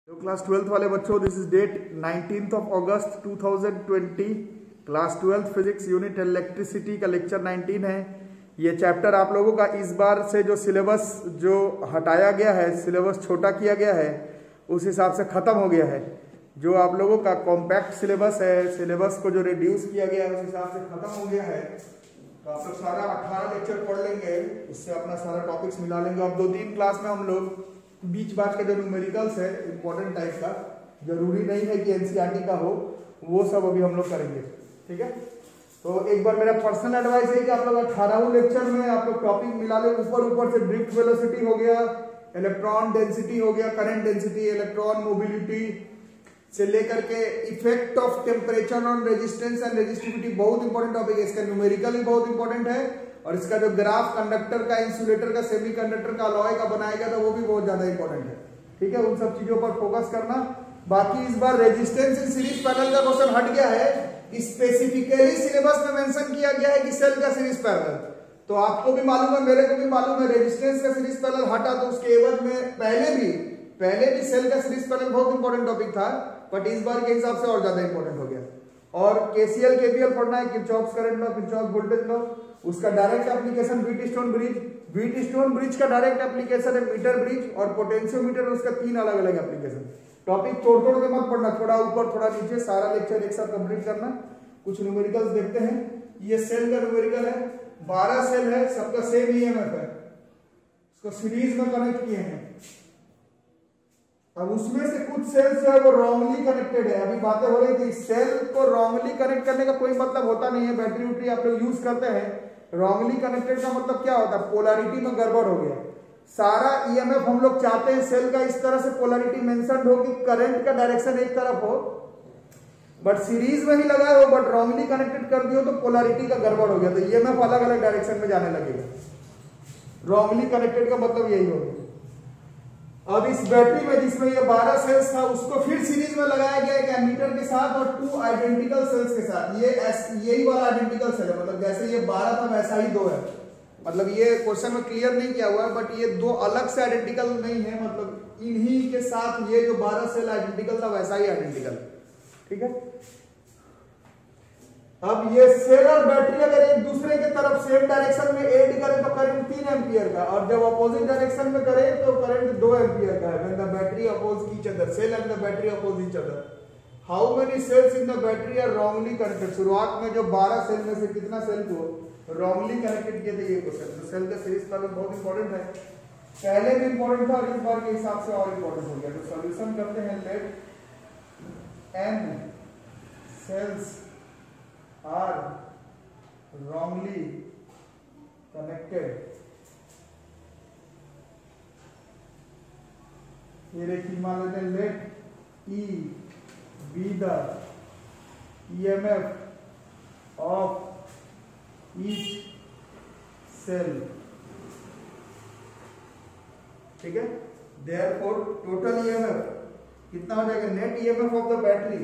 तो class 12th वाले बच्चों, this is date 19th of August 2020, class 12th physics unit electricity का lecture 19 है। ये चैप्टर आप लोगों का इस बार से जो सिलेबस जो हटाया गया है, सिलेबस छोटा किया गया है, उस हिसाब से खत्म हो गया है। जो आप लोगों का कॉम्पैक्ट सिलेबस है, सिलेबस को जो रिड्यूस किया गया है उस हिसाब से खत्म हो गया है। तो आप लोग सारा 18 लेक्चर पढ़ लेंगे, उससे अपना सारा टॉपिक्स मिला लेंगे। अब 2-3 क्लास में हम लोग बीच बाच के जो न्यूमेरिकल्स है इंपॉर्टेंट टाइप का, जरूरी नहीं है कि एनसीईआरटी का हो, वो सब अभी हम लोग करेंगे। ठीक है, तो एक बार मेरा पर्सनल एडवाइस है कि आप लोग 18वें लेक्चर में आप लोग टॉपिक मिला ले। ऊपर से ड्रिफ्ट वेलोसिटी हो गया, इलेक्ट्रॉन डेंसिटी हो गया, करंट डेंसिटी, इलेक्ट्रॉन मोबिलिटी से लेकर के effect of temperature on resistance and resistivity, बहुत इंपॉर्टेंट टॉपिक है। इसका न्यूमेरिकल भी बहुत इंपॉर्टेंट है, और इसका जो ग्राफ कंडक्टर का, इंसुलेटर का, सेमीकंडक्टर का, अलॉय का बनाया गया था वो भी बहुत ज्यादा इंपॉर्टेंट है। ठीक है, उन सब चीजों पर फोकस करना। बाकी इस बार रेजिस्टेंस इन सीरीज पैरेलल का क्वेश्चन हट गया है। स्पेसिफिकली सिलेबस में मेंशन किया गया है कि सेल का सीरीज पैरेलल, तो आपको भी मालूम है, मेरे को भी मालूम है, रेजिस्टेंस का सीरीज पैरेलल हटा तो उसके एवज में पहले भी सेल का सीरीज पैरेलल बहुत इंपॉर्टेंट टॉपिक था, बट इस बार के हिसाब से और ज्यादा इंपॉर्टेंट हो गया। और केसीएल केवीएल पढ़ना है, Kirchhoff's current law, Kirchhoff's voltage law, उसका डायरेक्ट एप्लीकेशन व्हीटस्टोन ब्रिज का डायरेक्ट एप्लीकेशन है, मीटर ब्रिज और पोटेंशियोमीटर, उसका 3 अलग अलग एप्लीकेशन। टॉपिक तोड़ के मत पढ़ना, थोड़ा ऊपर थोड़ा नीचे, सारा लेक्चर एक साथ कंप्लीट करना। कुछ न्यूमेरिकल्स देखते हैं। ये सेल का न्यूमेरिकल है, 12 सेल है, सबका सेम ईएमएफ है, इसको सीरीज में कनेक्ट किए हैं। अब उसमें से कुछ सेल्स जो है वो रॉन्गली कनेक्टेड है। अभी बातें हो रही थी, सेल को रॉन्गली कनेक्ट करने का कोई मतलब होता नहीं है। बैटरी उटरी आप लोग यूज करते हैं, रॉन्गली कनेक्टेड का मतलब क्या होता है? पोलैरिटी में गड़बड़ हो गया। सारा ईएमएफ हम लोग चाहते हैं सेल का इस तरह से पोलैरिटी मेंशन्ड हो कि करंट का डायरेक्शन एक तरफ हो, बट सीरीज में ही लगाए हो, बट रॉन्गली कनेक्टेड कर दियो तो पोलैरिटी का गड़बड़ हो गया, तो ईएमएफ अलग अलग डायरेक्शन में जाने लगेगा। रॉन्गली कनेक्टेड का मतलब यही होगा। अब इस बैटरी में जिसमें ये 12 सेल्स था, उसको फिर सीरीज में लगाया गया एक एमीटर के साथ और 2 आइडेंटिकल सेल्स के साथ। ये यही वाला आइडेंटिकल सेल है, मतलब जैसे ये 12 था वैसा ही 2 है। मतलब ये क्वेश्चन में क्लियर नहीं किया हुआ है, बट ये 2 अलग से आइडेंटिकल नहीं है, मतलब इन्हीं के साथ ये जो 12 सेल आइडेंटिकल था वैसा ही आइडेंटिकल। ठीक है, अब ये सेल और बैटरी अगर एक दूसरे के तरफ सेम डायरेक्शन में ऐड करें तो करंट 3 एम्पियर का, और जब अपोजिट डायरेक्शन में करें तो करंट 2 एम्पियर का है। When the battery oppose each other, cell and the battery oppose each other, how many cells in the battery are wrongly connected? शुरुआत में जो 12 सेल में से कितना सेल को रॉन्गली कनेक्टेड किए थे, ये क्वेश्चन। तो सेल का सीरीज पैरेलल बहुत इंपॉर्टेंट है, पहले भी इंपॉर्टेंट था और इस बार के हिसाब से और इंपॉर्टेंट हो गया। तो सॉल्यूशन करते हैं। Let n cells are wrongly connected, फिर एक मान लेते हैं, late E be the EMF of each cell। ठीक है, therefore total EMF कितना हो जाएगा? Net EMF of the battery,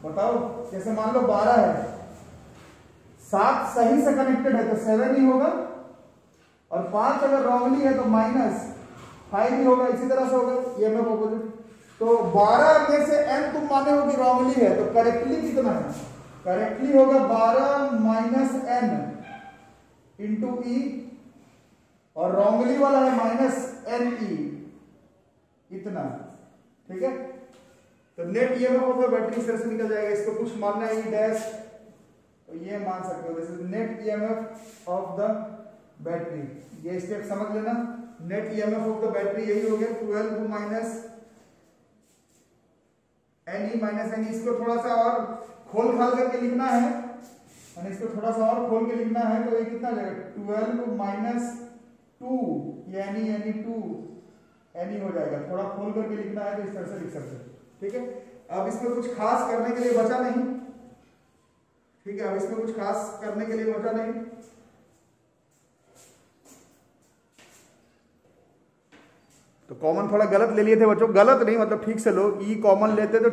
बताओ जैसे मान लो 12 है, 7 सही से कनेक्टेड है तो 7 ही होगा, और 5 अगर रॉन्गली है तो -5 ही होगा। इसी तरह से होगा ईएमएफ ऑपोजिट। तो 12 में से n तुम माने हो कि रॉन्गली है, तो करेक्टली कितना है? करेक्टली होगा 12 - n इंटू ई, और रॉन्गली वाला है -ne, इतना। ठीक है, तो net EMF of the battery से निकल जाएगा। इसको कुछ मानना है ई डैश, तो ये मान सकते हो, this is net EMF of the battery. ये स्टेप समझ लेना। Net EMF of the battery यही हो गया 12 माइनस ne। इसको थोड़ा सा और खोल खाल करके लिखना है, और इसको थोड़ा सा और खोल के लिखना है, तो ये कितना हो जाएगा? 12 - 2 यानी 2 ne हो जाएगा। थोड़ा खोल करके लिखना है तो इस तरह से लिख सकते हैं। ठीक है, अब इसमें कुछ खास करने के लिए बचा नहीं। ठीक है, अब इसमें कुछ खास करने के लिए बचा नहीं। तो कॉमन थोड़ा गलत ले लिए थे बच्चों, गलत नहीं मतलब ठीक से लो। ई कॉमन लेते तो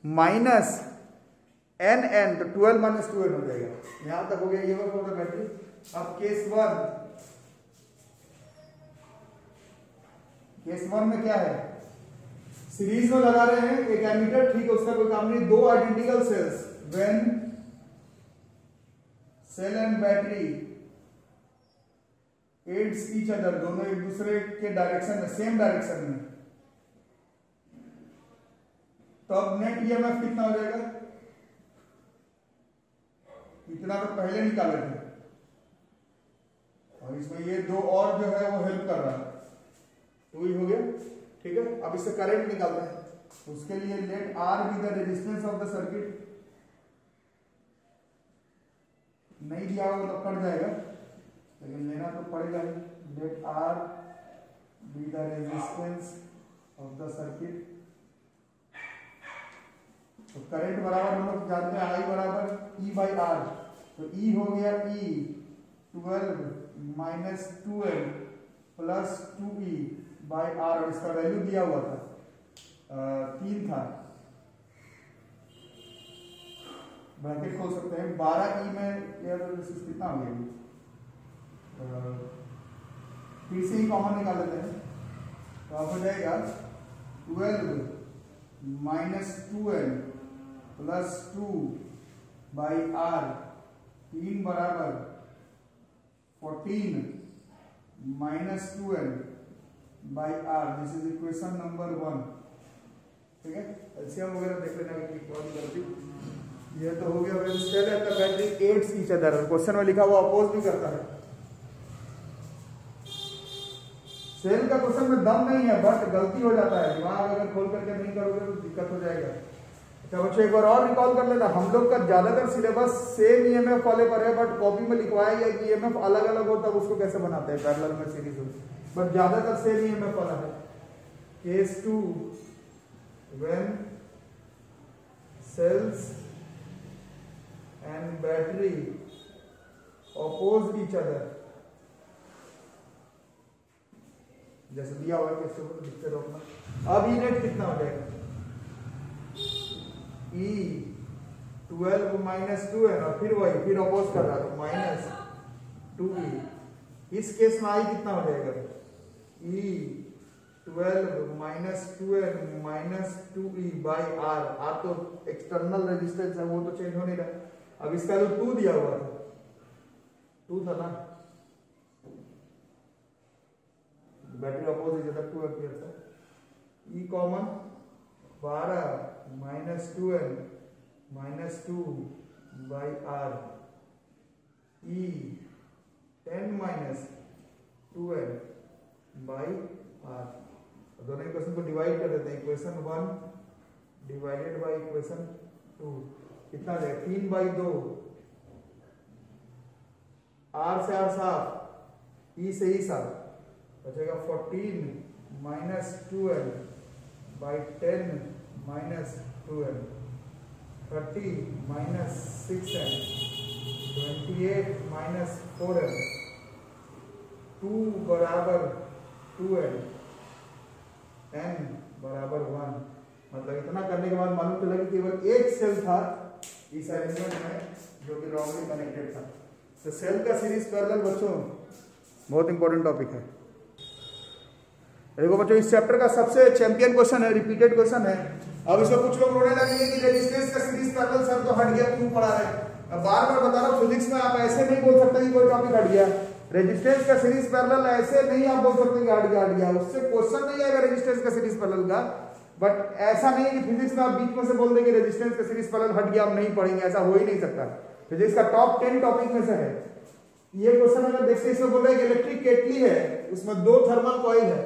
12 - n तो 12 माइनस 2n हो जाएगा। यहां तक हो गया EMF ऑफ द बैटरी। अब केस 1 में क्या है, सीरीज में लगा रहे हैं एक एमीटर, ठीक है, उसका कोई काम नहीं। दो identical cells, when cell and battery aids each other, दोनों एक दूसरे के डायरेक्शन में, सेम डायरेक्शन में, तो अब नेट ईएमएफ कितना हो जाएगा, इतना तो पहले निकाले थे, और इसमें ये दो और जो है वो हेल्प कर रहा है, तो ये हो गया, ठीक है। अब इससे करंट निकालते हैं, उसके लिए let R be the resistance of the circuit, नहीं दिया होगा तो कट जाएगा, लेकिन लेना तो पड़ेगा ही। Let R be the resistance of the circuit, तो करंट बराबर हम लोग जानते हैं I बराबर E बाई आर, तो E हो गया E 12 minus 2L plus 2E by R, और इसका वैल्यू दिया हुआ था 3 था, ब्रैकेट खोल सकते हैं। 12E में कितना हो गया, फिर से ही कॉमन निकाल लेते हैं, तो अब हो जाएगा 12 minus 2L plus 2 by are, 3 बराबर 14 minus 2L by R, this is equation number 1, ठीक है। एलसीएम वगैरह देख लेना कि कौन करती, ये तो हो गया। When cell and the battery aids each other, question में लिखा हुआ अपोज भी करता है। सेल का क्वेश्चन में दम नहीं है, बट गलती हो जाता है, दिमाग अगर खोल करके नहीं करोगे तो दिक्कत हो जाएगा। अच्छा बच्चों, एक बार और रिकॉल कर लेना, हम लोग का ज्यादातर सिलेबस सेम ईएमएफ वाले पर है, बट कॉपी में लिखवाया गया कि ईएमएफ अलग अलग होता है, उसको कैसे बनाते हैं पैरेलल में, सीरीज में, बट ज्यादातर सेम ईएमएफ वाला है। Case 2, when cells and battery oppose each other, जैसे दिया हुआ केस 2 लिखते रहो अपना। अब ई नेट कितना हो जाएगा, E 12 माइनस 2 है ना, फिर वही, फिर अपोज कर रहा है माइनस 2E। इस केस में I कितना हो जाएगा, E 12 minus 2N minus 2E by R, R तो एक्सटर्नल रेजिस्टेंस है, वो तो चेंज हो नहीं रहा। अब इसका जो 2 दिया हुआ था, 2 था ना, बैटरी अपोज इज 2 एम्पियर था, E common 12 minus 2N minus 2 by R, E 10 minus 2N by R. दोनों इक्वेशन को डिवाइड कर देते हैं, इक्वेशन 1 डिवाइडेड बाई इक्वेशन 2 कितना हो जाएगा, 3 बाई 2, आर से आर साफ, ई से ई साफ, बचेगा 14 minus 2L by 10 minus 2L, 30 minus 6N, 28 minus 4L, 2 बराबर 2L, N बराबर 1। मतलब इतना करने के बाद मालूम चला कि केवल एक सेल था इस अरेंजमेंट में जो कि रॉन्गली कनेक्टेड था। तो सेल का सीरीज पैरेलल बच्चों बहुत इंपॉर्टेंट टॉपिक है। देखो बच्चों, इस चैप्टर का सबसे चैंपियन क्वेश्चन है, रिपीटेड क्वेश्चन है। अब इसमें कुछ लोग रोने लगेंगे कि रेजिस्टेंस का सीरीज पैरेलल सर तो हट गया, क्यों पढ़ा रहे हैं। अब बार बार बता रहा हूँ, फिजिक्स में आप ऐसे नहीं बोल सकते कि कोई टॉपिक हट गया। रेजिस्टेंस का सीरीज पैरेलल ऐसे नहीं आप बोल सकते कि हट गया, उससे क्वेश्चन नहीं आएगा रेजिस्टेंस का सीरीज पैरेलल का। बट ऐसा नहीं है कि फिजिक्स में आप बीच में से बोल देंगे रेजिस्टेंस का सीरीज पैरेलल हट गया, हम नहीं पढ़ेंगे, ऐसा हो ही नहीं सकता। फिजिक्स का टॉप 10 टॉपिक में से है ये क्वेश्चन। अगर देखते इसमें बोल रहे हैं कि इलेक्ट्रिक केटली है, उसमें 2 थर्मल कॉइल है,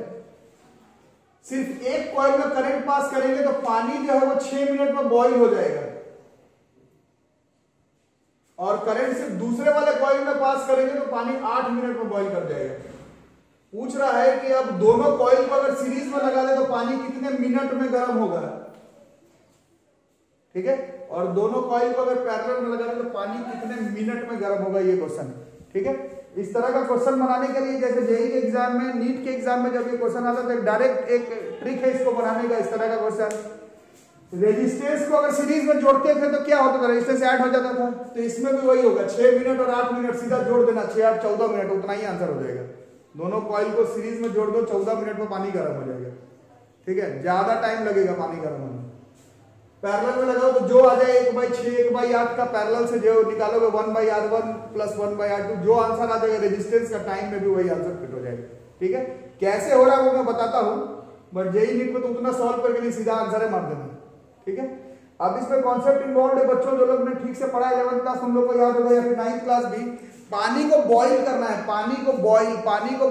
सिर्फ एक कॉइल में करंट पास करेंगे तो पानी जो है वो 6 मिनट में बॉईल हो जाएगा, और करंट सिर्फ दूसरे वाले कॉइल में पास करेंगे तो पानी 8 मिनट में बॉईल कर जाएगा। पूछ रहा है कि अब दोनों कॉइल को अगर सीरीज में लगा दे तो पानी कितने मिनट में गर्म होगा, ठीक है, और दोनों कॉइल को अगर पैरेलल में लगा दे तो पानी कितने मिनट में गर्म होगा, ये क्वेश्चन, ठीक है। इस तरह का क्वेश्चन बनाने के लिए जैसे जेईई के एग्जाम में, नीट के एग्जाम में जब ये क्वेश्चन आता है तो डायरेक्ट एक ट्रिक है इसको बनाने का, इस तरह का क्वेश्चन रेजिस्टेंस को अगर सीरीज में जोड़ते थे तो क्या होता था, रेजिस्टेंस ऐड हो जाता था। तो इसमें भी वही होगा, 6 मिनट और 8 मिनट सीधा जोड़ देना, 6 8 14 मिनट, उतना ही आंसर हो जाएगा। दोनों कॉइल को सीरीज में जोड़ दो, 14 मिनट में पानी गर्म हो जाएगा। ठीक है, ज्यादा टाइम लगेगा पानी गर्म होने में। पैरेलल में लगाओ तो जो आ जाए 1/6 1/8 का पैरेलल से जो निकालोगे 1/R1 प्लस 1/R2, जो आंसर आ जाएगा रेजिस्टेंस का टाइम में भी वही आंसर फिट हो जाएगा। ठीक है, कैसे हो रहा है वो मैं बताता हूं, बट जेई नीट में तो उतना सॉल्व करके नहीं, सीधा आंसर है मार देना। ठीक है, अब इसमें कॉन्सेप्ट इन्वॉल्व है बच्चों, जो लोग ने ठीक से पढ़ा 11th क्लास उन लोग को याद होगा, या फिर 9th क्लास भी। पानी को बॉईल करना है, पानी को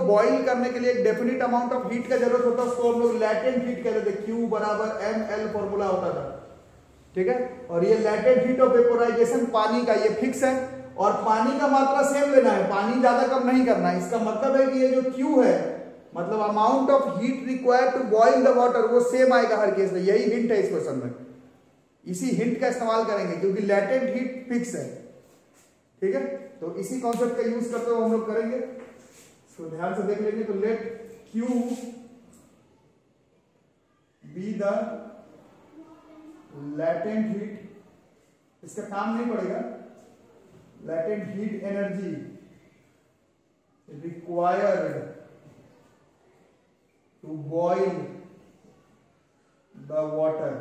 बॉईल करने के लिए एक डेफिनिट अमाउंट ऑफ हीट का जरूरत होता है, उसको हम लोग लैटेंट हीट कहते थे, Q बराबर ml फॉर्मूला होता था। ठीक है, और ये लैटेंट हीट ऑफ वेपोराइजेशन पानी का ये फिक्स है, और पानी का मात्रा सेम लेना है, पानी ज्यादा कम नहीं करना है। इसका मतलब है कि ये जो Q है, मतलब amount of heat required to boil the water, वो सेम आएगा हर केस में। यही हिंट है इस क्वेश्चन में, इसी हिंट का इस्तेमाल करेंगे क्योंकि लैटेंट हीट फिक्स है। ठीक है, तो इसी कॉन्सेप्ट का यूज करते हुए हम लोग करेंगे, इसको ध्यान से देख लेंगे। तो let Q be the latent heat, इसका काम नहीं पड़ेगा, latent heat energy required to boil the water.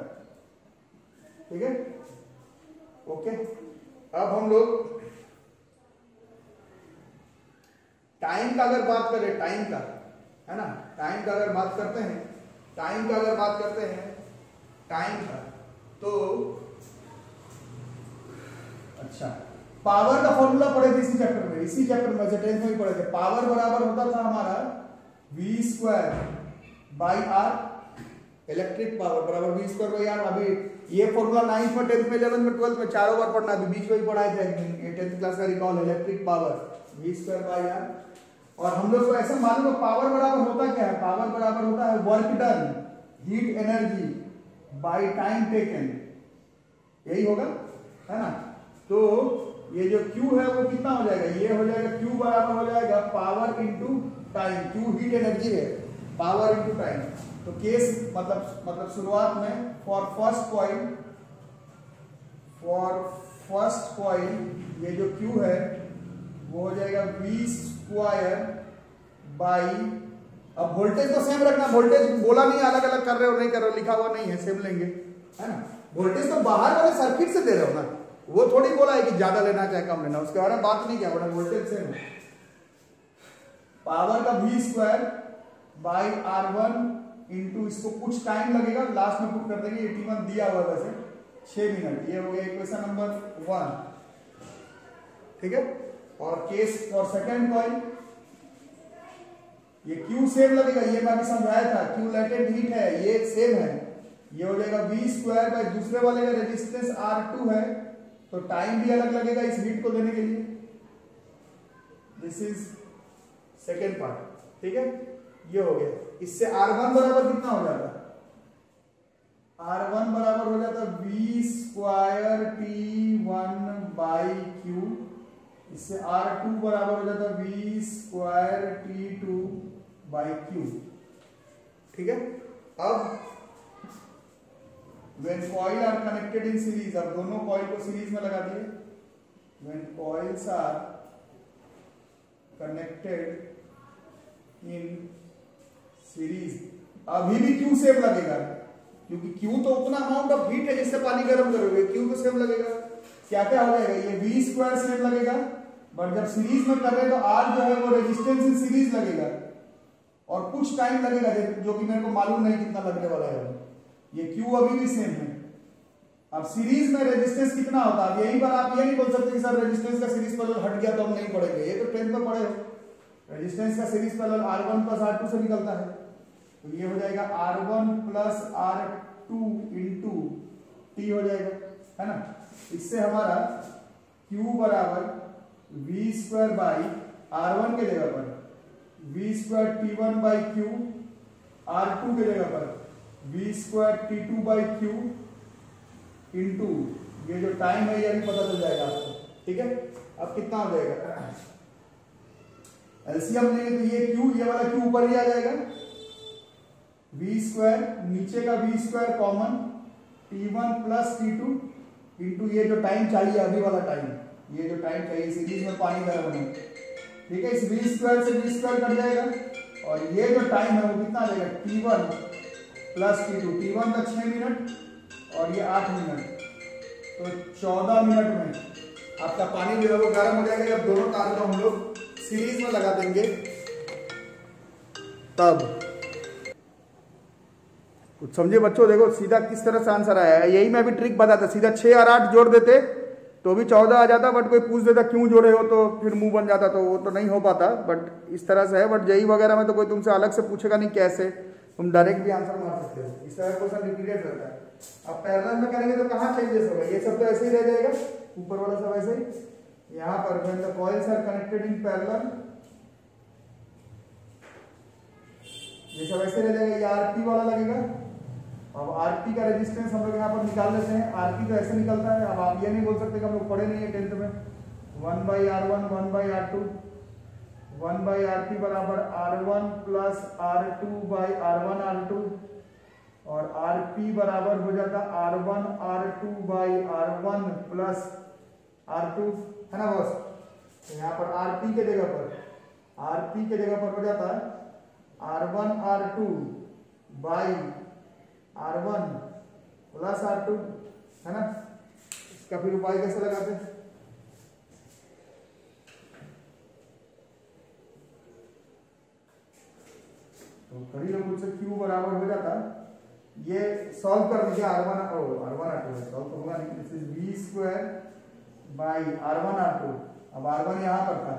ठीक है, ओके। अब हम लोग टाइम का अगर बात करें, टाइम का है ना, टाइम का अगर बात करते हैं, टाइम का तो अच्छा, पावर का फॉर्मूला पढ़े थे इसी चैप्टर में, टेंथ में भी पढ़े थे। पावर बराबर होता था हमारा v² by are, electric power बराबर v² बाई आर। अभी ये फॉर्मूला 9th में, 10th में, 11th में, 12th में चारों बार पढ़ना, अभी बीच में भी पढ़ाए थे 10th क्लास का recall, electric power v² by R. और हम लोग को ऐसा मालूम है पावर बराबर होता क्या है, पावर बराबर होता है work done, heat energy by time taken, यही होगा, है ना। तो ये जो Q है वो कितना हो जाएगा, ये हो जाएगा Q बराबर हो जाएगा power into time. Q heat energy है, पावर इंटू टाइम। तो केस मतलब शुरुआत में फॉर फर्स्ट कॉइल ये जो Q है वो हो जाएगा v² बाई, अब वोल्टेज तो सेम रखना, वोल्टेज बोला नहीं अलग अलग कर रहे हो, नहीं कर रहे हो, लिखा हुआ नहीं है, सेम लेंगे, है ना। वोल्टेज तो बाहर वाले सर्किट से दे रहे हो ना, वो थोड़ी बोला है कि ज्यादा लेना चाहे कम लेना, उसके बारे में बात नहीं किया, बड़ा वोल्टेज सेम है। पावर का v² बाई R1 इंटू, इसको कुछ टाइम लगेगा, लास्ट में पुट कर देंगे, 81 दिया हुआ वैसे 6 मिनट। ये हो गया इक्वेशन नंबर 1। ठीक है, और केस फॉर सेकेंड कॉइल ये Q सेम लगेगा, ये मैं भी समझाया था, Q लैटेंट हीट है, ये सेम है, ये हो जाएगा v² बाई दूसरे वाले का रेजिस्टेंस R2 है, तो टाइम भी अलग लगेगा इस हीट को देने के लिए। This is second part. ठीक है, ये हो गया। इससे R1 बराबर कितना हो जाता है, R1 बराबर हो जाता v² T1 बाई Q, इससे R2 बराबर हो जाता v² T2 बाई Q। ठीक है, अब when coil are connected in series, अब दोनों कॉइल को सीरीज में लगा दिए, when coils are connected in series, अभी भी Q सेम लगेगा, क्योंकि Q तो उतना अमाउंट ऑफ हीट है जिससे पानी गर्म करोगे, Q तो सेम लगेगा। क्या क्या हो जाएगा, ये v² सेम लगेगा, बट जब सीरीज में कर रहे हैं तो R जो है वो रेजिस्टेंस इन सीरीज लगेगा, और कुछ टाइम लगेगा जो कि मेरे को मालूम नहीं कितना लगने वाला है। ये Q अभी भी सेम है। अब सीरीज में रेजिस्टेंस कितना होता है, यही पर आप ये नहीं बोल सकते कि सर रेजिस्टेंस का सीरीज पैरेलल हट गया तो हम नहीं पढ़ेंगे, ये तो 10th में पढ़े हो। रेजिस्टेंस का series parallel R1 plus R2 से निकलता है, तो ये हो जाएगा R1 plus R2 into T हो जाएगा, है ना। इससे हमारा Q बराबर v² बाई R1 के जगह पर v² T1 by Q, R2 के जगह पर v² T2 by Q into ये जो टाइम है ये भी पता चल जाएगा आपको। ठीक है, अब कितना हो जाएगा, एलसीएम लेंगे तो ये Q, ये वाला Q ऊपर ही आ जाएगा, v² नीचे का v² common, T1 plus T2 into ये जो टाइम चाहिए अभी वाला टाइम, ये जो टाइम चाहिए सीरीज में पानी गर्म होने, ठीक है। इस v स्क्वायर से v स्क्वायर कट जाएगा और ये जो टाइम है वो कितना आ जाएगा T1 प्लस T2। T1 का 6 मिनट और ये 8 मिनट, तो 14 मिनट में आपका पानी जो है वो गर्म हो जाएगा। जब दोनों तार को हम लोग सीरीज में लगा देंगे तब। कुछ समझे बच्चों, देखो सीधा किस तरह से आंसर आया है। यही मैं भी ट्रिक बताता, सीधा 6 और 8 जोड़ देते तो भी 14 आ जाता, बट कोई पूछ देता क्यों जोड़े हो तो फिर मुंह बन जाता, तो वो तो नहीं हो पाता। बट इस तरह से है। बट जेई वगैरह में तो कोई तुमसे अलग से पूछेगा नहीं कैसे, तुम डायरेक्ट भी आंसर मार सकते हो। इस तरह क्वेश्चन रिपीटेड रहता है। अब पैरेलल में करेंगे तो कहाँ चेंजेस होगा, ये सब तो ऐसे ही रह जाएगा, ऊपर वाला सब ऐसे ही। यहाँ पर when the coils are connected in parallel, ये सब ऐसे रह जाएगा। ये आरपी वाला लगेगा। अब आरपी का रेजिस्टेंस हम लोग यहाँ पर निकाल लेते हैं। आरपी तो ऐसे निकलता है। अब आप ये नहीं बोल सकते कि हम लोग पढ़े नहीं है 10th में। 1/R1 1/R2 1/RP बराबर R1 प्लस R2/R1 R2 और RP बराबर हो जाता R1 R2/R1 प्लस R2, है ना बॉस। तो यहाँ पर RP के जगह पर हो जाता है R1 R2 by R1 plus R2, है ना। इसका फिर उपाय कैसे लगाते हैं, तो खड़ी लोग मुझसे Q बराबर हो जाता है, ये सॉल्व कर लीजिए। R1 R2 सॉल्व तो होगा नहीं, this is V square by R1 R2। अब R1 यहाँ पर था,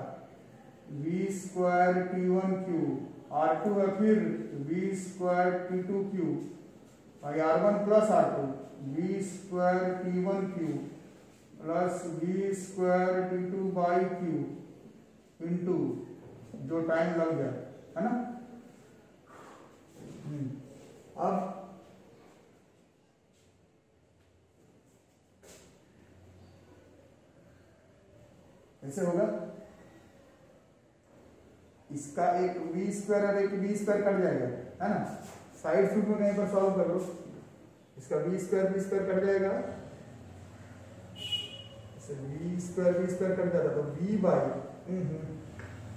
V स्क्वायर T1Q, R2 है फिर V square T2Q by R1 plus R2, V square T1Q plus V square T2 by Q into जो टाइम लग गया, है ना। अब कैसे होगा, इसका एक V स्क्वायर और एक V स्क्वायर कट जाएगा, है ना। साइड सूट में कहीं पर सॉल्व कर लो, इसका V स्क्वायर कट जाएगा, V स्क्वायर कट जाता तो V by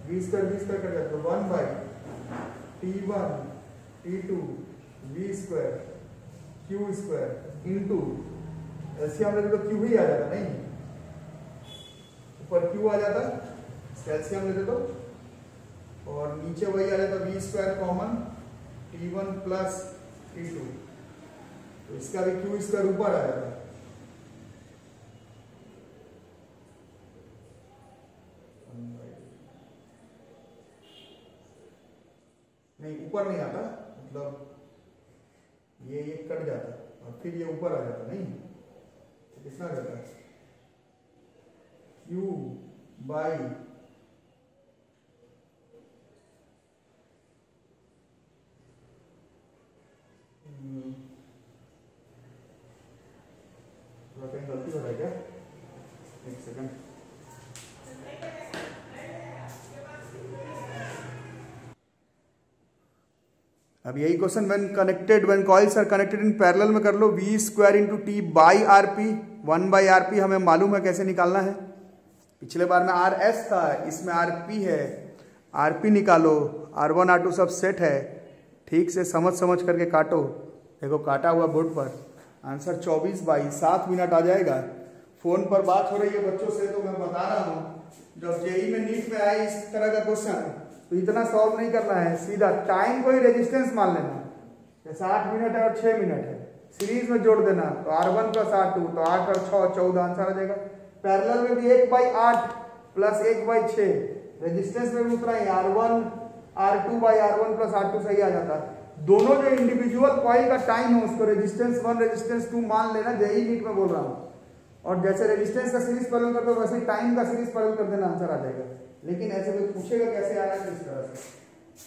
V square cut जाता तो 1 by T1 T2 V square Q square into LCM लेते तो Q ही आ जाता, नहीं ऊपर Q आ जाता, एलसीएम लेते तो, और नीचे वही आ जाता V square common T1 plus T2, तो इसका भी Q स्क्वायर ऊपर आ जाता। नहीं ऊपर नहीं आता, मतलब ये कट जाता और फिर ये ऊपर आ जाता, नहीं तो कितना रहता है Q बाई कहीं गलती हो रहा है क्या, एक सेकंड। अब यही question when coils are connected in parallel में कर लो। V square into T by RP, 1/RP हमें मालूम है कैसे निकालना है। पिछले बार में RS था, इसमें RP है, RP निकालो। R1 R2 सब सेट है, ठीक से समझ करके काटो। देखो काटा हुआ बोर्ड पर, आंसर 24/7 मिनट आ जाएगा। फोन पर बात हो रही है बच्चों से तो मैं बता रहा हूँ, जब जेई में नीट में आए इस तरह का क्वेश्चन तो इतना सॉल्व नहीं करना है, सीधा टाइम को ही रेजिस्टेंस मान लेना। जैसे 8 मिनट है और 6 मिनट है, सीरीज में जोड़ देना तो R1 प्लस R2 तो 8 और 6 14 आंसर आ जाएगा। पैरेलल में भी 1/8 प्लस 1/6, रेजिस्टेंस में भी उतना ही R1 R2/R1 प्लस R2 सही आ जाता है। दोनों जो इंडिविजुअल कॉइल का टाइम है उसको रेजिस्टेंस 1 रेजिस्टेंस 2 मान लेना, जेई नीट में बोल रहा हूँ। और जैसे रेजिस्टेंस का सीरीज पैरेलल करते हो वैसे ही टाइम का सीरीज पैरेलल कर देना, आंसर आ जाएगा। लेकिन ऐसे कोई पूछेगा कैसे आ रहा है, इस तरह से,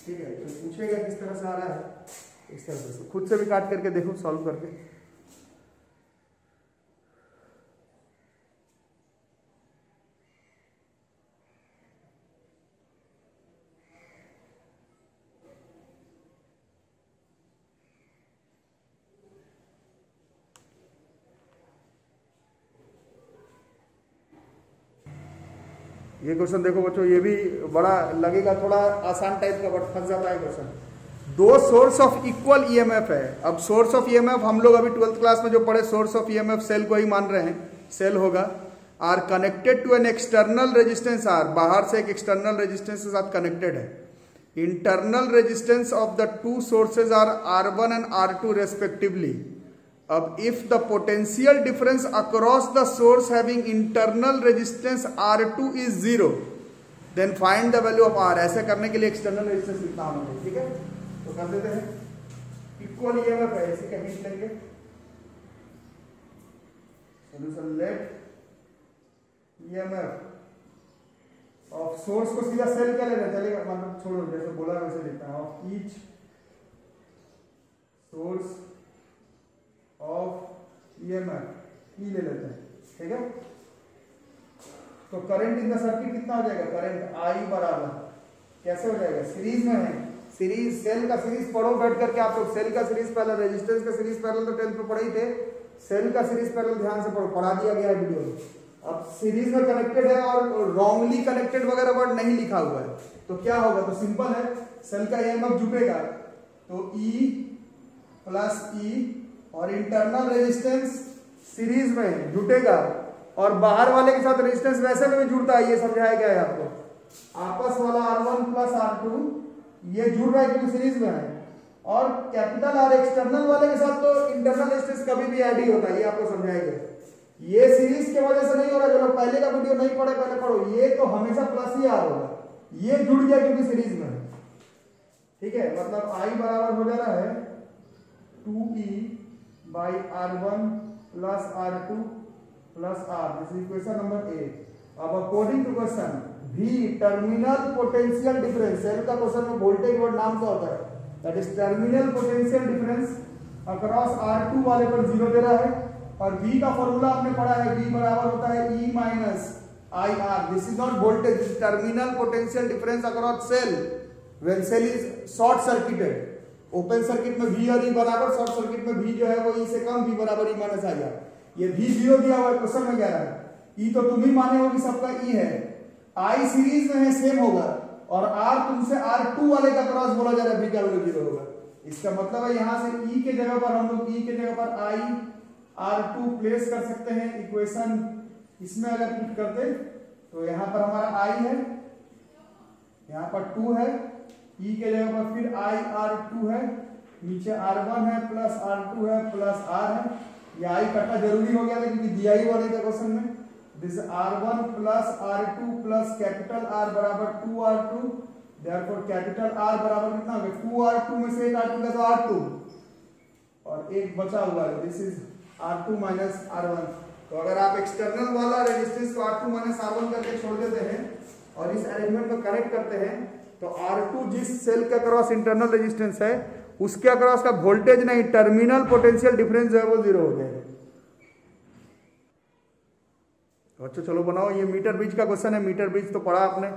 ठीक है, तो पूछेगा किस तरह से आ रहा है, इस तरह से खुद से भी काट करके देखो सॉल्व करके। ये क्वेश्चन देखो बच्चों, ये भी बड़ा लगेगा थोड़ा आसान टाइप का, बट फंस जाता है क्वेश्चन। दो सोर्स ऑफ इक्वल ईएमएफ है। अब सोर्स ऑफ ईएमएफ हम लोग अभी 12th क्लास में जो पढ़े, सोर्स ऑफ ईएमएफ सेल को ही मान रहे हैं, सेल होगा। R connected to an external resistance R, बाहर से एक एक्सटर्नल रेजिस्टेंस के साथ कनेक्टेड है। Internal resistance of the two sources are R1 and R2 respectively. अब if the potential difference across the source having internal resistance R2 is 0, then find the value of R। ऐसे करने के लिए external resistance लिखना होगा, ठीक है। तो कर देते हैं, इक्वल ईएमएफ है, इसी का हिंट लेंगे। Solution, let EMF of source को सीधा सेल क्या लेना चलेगा, मतलब छोड़ो, जैसे बोला वैसे लिखता है, of each source of EMF ई ले लेते हैं, ठीक है। तो करंट इन द सर्किट कितना हो जाएगा, करंट आई बराबर कैसे हो जाएगा, सीरीज में है, सीरीज सेल का सीरीज पढ़ो बैठ करके आप लोग। सेल का सीरीज पैरेलल, रेजिस्टेंस का सीरीज पैरेलल तो 10th में पढ़े ही थे। सेल का सीरीज पैरेलल ध्यान से पढ़ो, पढ़ा दिया गया है वीडियो में। अब सीरीज में कनेक्टेड है और रॉन्गली कनेक्टेड वगैरह वर्ड नहीं लिखा हुआ है, तो क्या होगा, तो सिंपल है, सेल का ईएमएफ जुटेगा तो E प्लस E, और इंटरनल रेजिस्टेंस सीरीज में जुटेगा, और बाहर वाले के साथ रेजिस्टेंस वैसे में भी जुड़ता है, ये समझाया गया है आपको। आपस वाला R1 प्लस R2 ये जुड़ रहा है क्योंकि सीरीज में है, और कैपिटल R एक्सटर्नल वाले के साथ तो इंटरनल रेजिस्टेंस कभी भी ऐड ही होता है, ये आपको समझाया गया। ये सीरीज की वजह से नहीं हो रहा, जो लोग पहले का वीडियो नहीं पढ़े पहले पढ़ो, ये तो हमेशा प्लस ही R होगा, ये जुड़ गया क्योंकि सीरीज में है, ठीक है। मतलब I बराबर हो जा रहा है 2E by R1 plus R2 plus R, this is equation number 8। अब according to question V terminal potential difference, cell का क्वेश्चन में वोल्टेज वर्ड नाम से होता है, that is terminal potential difference across R2 वाले पर 0 दे रहा है, और V का फॉर्मूला आपने पढ़ा है, V बराबर होता है E minus IR। This is not voltage, this terminal potential difference across cell when cell is short circuited. Open circuit में V और E बराबर, शॉर्ट सर्किट में V जो है वो E से कम, V बराबर E माइनस IR। ये V 0 दिया हुआ है, क्वेश्चन में क्या है, E तो तुम ही माने हो कि सबका E है, I सीरीज में है, सेम होगा, और R तुमसे R2 वाले का क्रॉस बोला जा रहा है, V का वैल्यू 0 होगा। इसका मतलब है यहां से E के जगह पर हम लोग E के जगह पर I R2 प्लेस कर सकते हैं। इक्वेशन इसमें अगर पुट करते तो यहां पर हमारा I है, यहां पर 2 है, E के जगह पर फिर I R2 है, नीचे R1 है प्लस R2 है प्लस R है। ये I कटना जरूरी हो गया था क्योंकि दिया ही वाले थे क्वेश्चन में। This R1 plus R2 plus capital R बराबर 2R2, देयरफॉर कैपिटल R बराबर कितना हो गया, 2R2 में से एक R2 का तो R2, और एक बचा हुआ है, this is R2 minus R1। तो अगर आप एक्सटर्नल वाला रेजिस्टेंस को R2 माइनस R1 करके छोड़ देते हैं और इस अरेंजमेंट को करेक्ट करते हैं, तो R2 जिस सेल के अक्रॉस इंटरनल रेजिस्टेंस है उसके अक्रॉस का वोल्टेज नहीं, टर्मिनल पोटेंशियल डिफरेंस जो है वो 0 हो जाएगा। तो अच्छा चलो बनाओ, ये मीटर ब्रिज का क्वेश्चन है। मीटर ब्रिज तो पढ़ा आपने,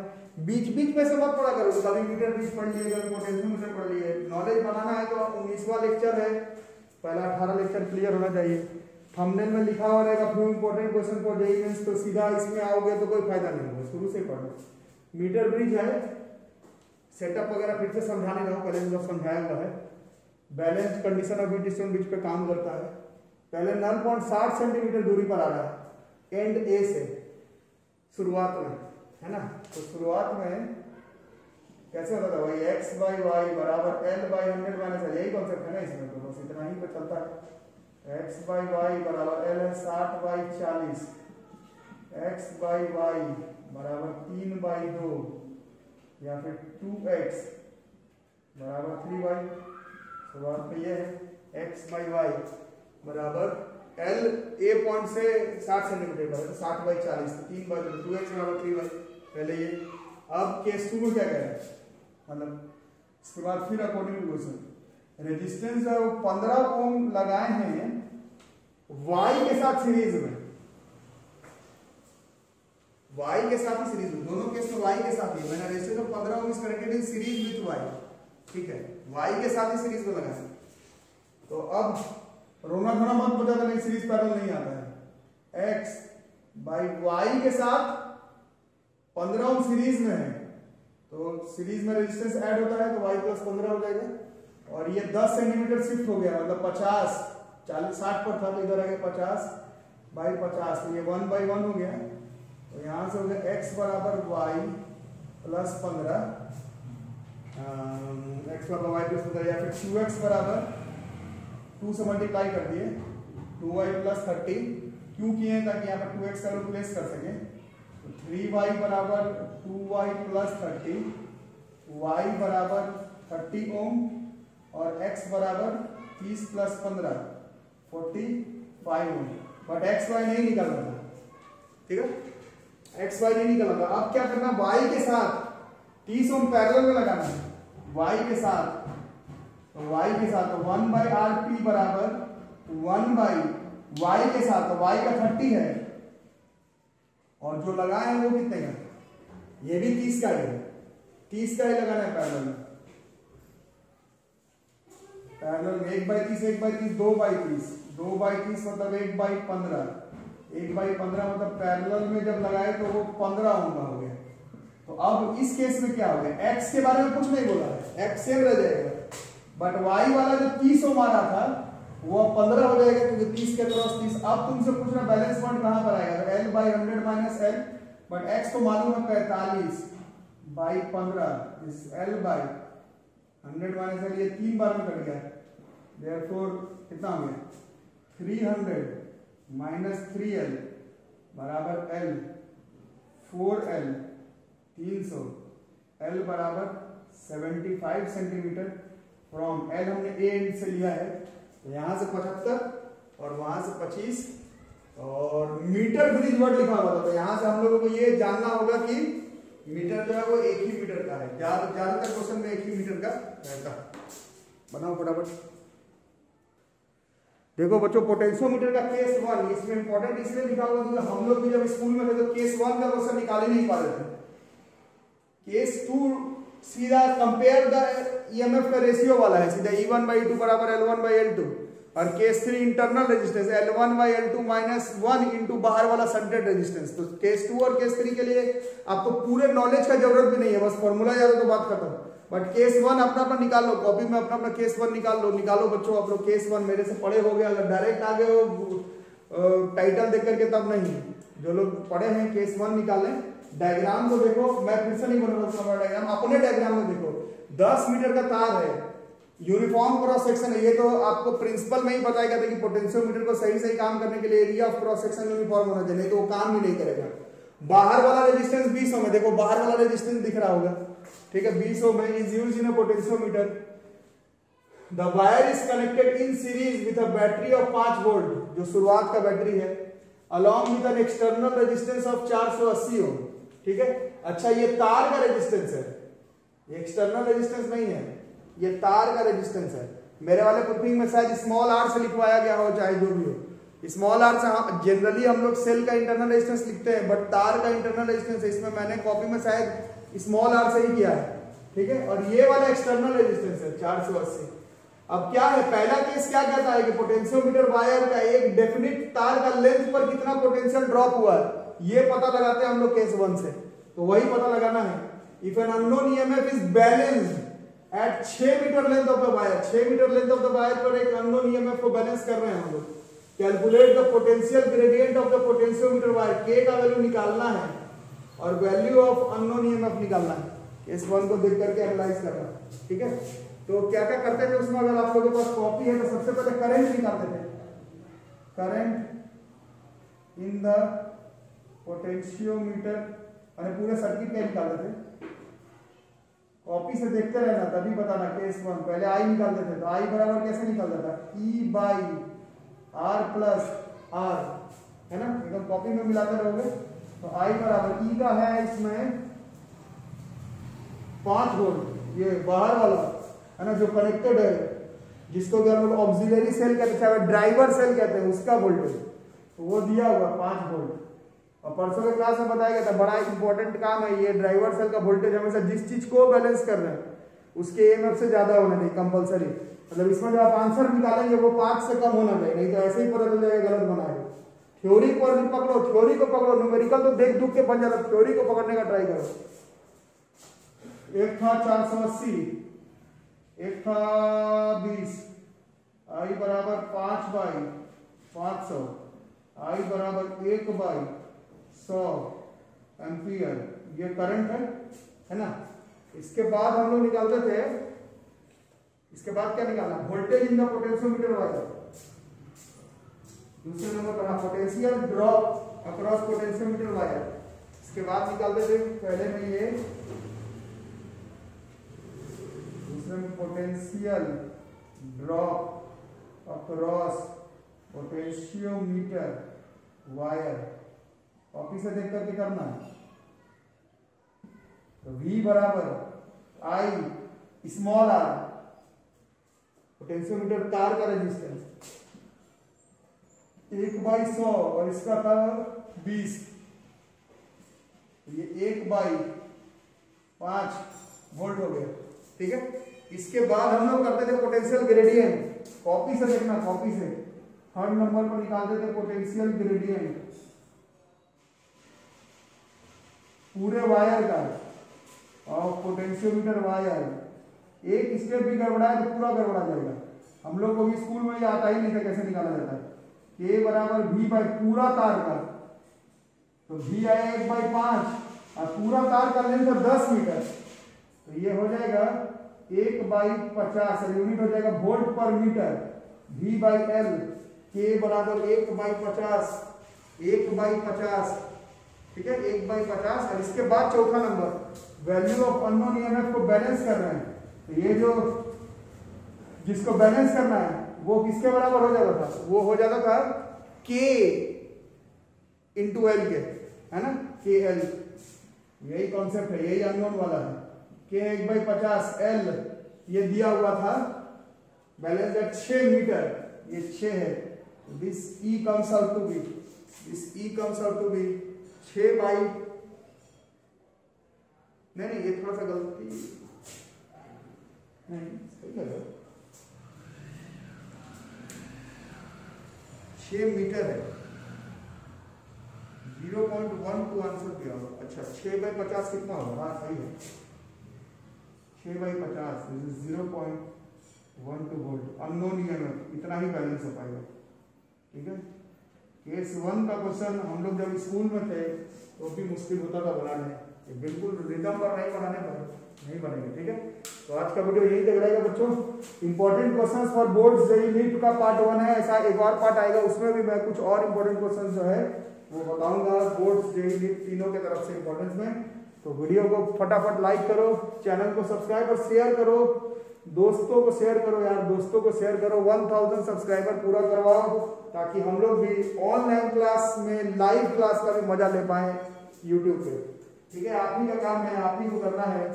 बीच बीच में से मत पढ़ा करो, तो कभी मीटर ब्रिज पढ़ लिए, कभी पोटेंशियल से पढ़ लिए। नॉलेज बनाना है तो 19वां लेक्चर है, पहला 18 लेक्चर क्लियर होना चाहिए। थंबनेल में लिखा हुआ रहेगा few important question for JEE mains, तो सीधा इसमें आओगे तो कोई फायदा नहीं होगा, शुरू से पढ़ो। मीटर ब्रिज है, सेटअप वगैरह फिर से समझा नहीं रहा हूँ, पहले जो समझाया हुआ है। Balance condition of heat stone bridge पे काम करता है। पहले नल पॉइंट 60 सेंटीमीटर दूरी पर आ रहा है एंड ए से, शुरुआत में, है ना। तो शुरुआत में कैसे होता था भाई, x बाई वाई बराबर L बाई 100 माइनस L, यही कॉन्सेप्ट है ना इसमें, तो बस इतना ही पे चलता है। x बाई वाई बराबर L है 60 बाई 40, x बाई वाई बराबर 3 बाई 2 या फिर 2x बराबर 3 बाई, शुरुआत में ये है x बाई वाई बराबर L ए पॉइंट से 60 सेंटीमीटर पर, 60 बाई 40, 3 बाई 2x बराबर 3 बाई, पहले ये। अब केस 2 में क्या करें, मतलब इसके बाद फिर अकॉर्डिंग टू क्वेश्चन रेजिस्टेंस है वो 15 ओम लगाए हैं Y के साथ सीरीज में, Y के साथ ही सीरीज में, दोनों केस में Y के साथ ही। मैंने resistance 15 ohm is connected in series with Y, ठीक है, Y के साथ ही सीरीज में लगाए। तो अब रोना धोना मत बता देना, नहीं सीरीज पैरेलल नहीं आता है। x बाई वाई के साथ 15 ओम सीरीज में है, तो सीरीज में रेजिस्टेंस ऐड होता है तो y प्लस 15 हो जाएगा। और ये 10 सेंटीमीटर शिफ्ट हो गया, मतलब 50, 40 60 पर था तो इधर आ गया 50 बाई 50, तो ये 1/1 हो गया। तो यहां से हो गया x बराबर y प्लस 15, x बराबर y प्लस 15, या फिर 2x बराबर 2 से मल्टीप्लाई कर दिए 2y प्लस 30, क्यों किए ताकि यहाँ पर 2x का रिप्लेस कर सके। तो 3y बराबर 2y प्लस 30, y बराबर 30 ओम और x बराबर 30 plus 15 45 ohm. But x y नहीं निकल रहा था, ठीक है, x y नहीं निकल रहा था। अब क्या करना, y के साथ 30 ओम पैरेलल में लगाना है, y के साथ, तो y के साथ तो 1/RP बराबर 1/y के साथ, तो y का 30 है और जो लगाए हैं वो कितने का, ये भी 30 का है, 30 का ही लगाना है पैरेलल में। पैरेलल में 1/30 1/30 2/30 2/30 मतलब 1/15 1/15 मतलब पैरेलल में जब लगाए तो वो 15 ओम का हो गया। तो अब इस केस में क्या हो गया, x के बारे में कुछ नहीं बोला है, x सेम रह जाएगा, बट y वाला जो 30 ओम आ रहा था वो 15 हो जाएगा क्योंकि 30 के क्रॉस 30। अब तुमसे पूछना बैलेंस पॉइंट कहां पर आएगा, तो L/100 minus L, but x तो मालूम है 45/15 इस L/100 माइनस L, ये 3 बार में कट गया, देयरफॉर कितना हो गया 300 माइनस 3L बराबर L 4L 300, L बराबर 75 सेंटीमीटर। फ्रॉम L हमने A एंड से लिया है, तो यहां से 75 और वहां से 25 और मीटर ब्रिज वर्ड लिखा हुआ था, तो यहां से हम लोगों को ये जानना होगा कि मीटर जो है वो एक ही मीटर का है, ज्यादातर क्वेश्चन में एक ही मीटर का रहता। बनाओ फटाफट। देखो बच्चों, पोटेंशियोमीटर का केस 1 इसमें इंपॉर्टेंट इसलिए लिखा हुआ क्योंकि हम लोग भी जब स्कूल में थे तो केस 1 का क्वेश्चन निकाल ही नहीं पाते थे। केस 2 सीधा कंपेयर द ईएमएफ का रेशियो वाला है, सीधा E1/E2 बराबर L1/L2, और case 3 internal resistance L1/L2 minus 1 into बाहर वाला शंटेड रेजिस्टेंस। तो केस 2 और केस 3 के लिए आपको पूरे नॉलेज का जरूरत भी नहीं है, बस फॉर्मूला याद हो तो बात खत्म। बट केस 1 अपना अपना निकाल लो, कॉपी में अपना अपना केस 1 निकालो बच्चों, आप लोग केस 1 मेरे से पढ़े हो गए, अगर डायरेक्ट आ गए हो टाइटल देख करके तब नहीं, जो लोग पढ़े हैं केस 1 निकालें। डायग्राम को देखो, मैं फिर से नहीं बना रहा हूं डायग्राम, अपने डायग्राम में देखो 10 मीटर का तार है, यूनिफॉर्म क्रॉस सेक्शन है, ये तो आपको प्रिंसिपल में ही बताया था कि पोटेंशियोमीटर को सही काम करने के लिए area of cross section uniform होना चाहिए, नहीं तो वो काम ही नहीं करेगा। बाहर वाला रेजिस्टेंस 20 ओम है, देखो बाहर वाला रेजिस्टेंस दिख रहा होगा, ठीक है, 20 ओम है, is used in a potentiometer. The wire is connected in series with a battery of 5 volt, जो शुरुआत का बैटरी है, along with N external resistance of 480 ओम, ठीक है। अच्छा, ये तार का रेजिस्टेंस है, ये एक्सटर्नल रेजिस्टेंस नहीं है, ये तार का रेजिस्टेंस है। मेरे वाले प्रूफिंग में शायद स्मॉल आर से लिखवाया गया हो, चाहे जो भी हो, स्मॉल आर से जनरली हम लोग सेल का इंटरनल रेजिस्टेंस लिखते हैं, बट तार का इंटरनल रेजिस्टेंस है, इसमें मैंने कॉपी में शायद स्मॉल आर से ही किया है, ठीक है। और ये वाला एक्सटर्नल रेजिस्टेंस है 480। अब क्या है, पहला केस क्या कहता है कि पोटेंशियोमीटर वायर का एक डेफिनिट तार का लेंथ पर कितना पोटेंशियल ड्रॉप हुआ है, ये पता लगाते हैं हम लोग केस 1 से, तो वही पता लगाना है। If an unknown EMF is balanced at 6 metre length of the wire, 6 metre length of the wire पर एक अननोन ईएमएफ को बैलेंस कर रहे हैं हम लोग, calculate the potential gradient of the potentiometer wire, के का वैल्यू निकालना है और वैल्यू ऑफ अननोन ईएमएफ निकालना है, केस 1 को देख करके एनालाइज करना, ठीक है। तो क्या क्या करते थे उसमें, अगर आप लोगों के पास कॉपी है तो सबसे पहले करंट निकालते थे, करंट इन द पोटेंशियोमीटर, और पूरे सर्किट का निकालते थे, कॉपी से देखते रहना तभी बताना। केस 1 पहले आई निकालते थे, तो आई बराबर कैसे निकलता था, E/R प्लस R, है ना, एकदम कॉपी में मिलाते रहोगे। तो आई बराबर ई का है इसमें 5 वोल्ट, ये बाहर वाला है ना जो कनेक्टेड है, जिसको कि हम लोग ऑक्सिलरी सेल कहते हैं, ड्राइवर सेल कहते हैं, उसका वोल्टेज, तो वो दिया हुआ 5 वोल्ट। और परसों के क्लास में बताया गया था, बड़ा इंपॉर्टेंट काम है ये, ड्राइवर सेल का वोल्टेज हमेशा जिस चीज को बैलेंस कर रहे हैं उसके ईएमएफ से ज्यादा होना चाहिए कंपलसरी, मतलब इसमें जो आप आंसर निकालेंगे वो 5 से कम होना चाहिए, नहीं तो ऐसे ही पता चल जाएगा गलत बना है, थ्योरी को पकड़ो, थ्योरी को पकड़ो, न्यूमेरिकल तो देख दुख के बन जाता, थ्योरी को पकड़ने का ट्राई करो। एक था 480, एक था 20, आई बराबर 5/500, आई बराबर 1/100 एम्पियर, ये करंट है ना। इसके बाद हम लोग निकालते थे, इसके बाद क्या निकालना, voltage in the potentiometer wire. दूसरे नंबर पर potential drop across potentiometer wire. इसके बाद निकालते थे पहले में ये, दूसरे में potential drop across potentiometer wire. Copy से देख करके करना है। तो V बराबर I स्मॉल r, पोटेंशियोमीटर तार का रेजिस्टेंस 1/100 और इसका था 20, ये 1/5 वोल्ट हो गया। ठीक है, इसके बाद हम लोग करते थे पोटेंशियल ग्रेडियंट। कॉपी से देखना, कॉपी से थर्ड नंबर पर निकालते थे पोटेंशियल ग्रेडियंट पूरे वायर का और पोटेंशियोमीटर वायर। एक स्टेप भी गड़बड़ा है तो पूरा गड़बड़ा जाएगा। हम लोग को भी स्कूल में ये आता ही नहीं था कैसे निकाला जाता है। K बराबर V बाई पूरा तार का, तो V आया 1/5 और पूरा तार का लेंथ 10 मीटर, तो ये हो जाएगा 1/50, यूनिट हो जाएगा volt per metre. V by L, K बराबर 1/50, 1/50, ठीक है 1/50। और इसके बाद चौथा number value of unknown EMF को बैलेंस कर रहे हैं, तो ये जो जिसको बैलेंस करना है वो किसके बराबर हो जाता था, वो हो जाता था K इंटू एल के, है ना, के एल। यही कॉन्सेप्ट है, यही अननोन वाला है। K 1/50, L ये दिया हुआ था बैलेंस एट 6 मीटर, ये 6 है। This E comes out to be, this E comes out to be 6 by, नहीं ये थोड़ा सा गलती, नहीं सही लगा, 6 मीटर है, 0.12 आंसर दिया होगा। अच्छा 6/50 कितना होगा, हाँ सही है 6/50 0.12 वोल्ट। अननोन ईएमएफ इतना ही बैलेंस हो पाएगा। ठीक है, केस 1 का क्वेश्चन हम लोग जब स्कूल में थे तो भी मुश्किल होता था बनाने, बिल्कुल रिदम पर नहीं बनाने पर नहीं बनेंगे। ठीक है, तो आज का वीडियो यही तक रहेगा बच्चों। Important questions for boards JEE NEET का पार्ट 1 है, ऐसा एक और पार्ट आएगा, उसमें भी मैं कुछ और इंपॉर्टेंट क्वेश्चंस जो है वो बताऊंगा बोर्ड्स जेईई नीट तीनों के तरफ से इंपॉर्टेंस में। तो वीडियो को फटाफट लाइक करो, चैनल को सब्सक्राइब और शेयर करो, दोस्तों को शेयर करो यार, दोस्तों को शेयर करो। 1000 सब्सक्राइबर पूरा करवाओ ताकि हम लोग भी ऑनलाइन क्लास में लाइव क्लास का भी मजा ले पाए यूट्यूब पे। ठीक है, आप ही का काम है, आप ही को करना है।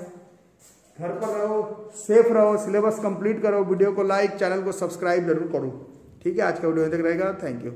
घर पर रहो, सेफ रहो, सिलेबस कंप्लीट करो, वीडियो को लाइक, चैनल को सब्सक्राइब जरूर करो। ठीक है, आज का वीडियो यहीं तक रहेगा। Thank you.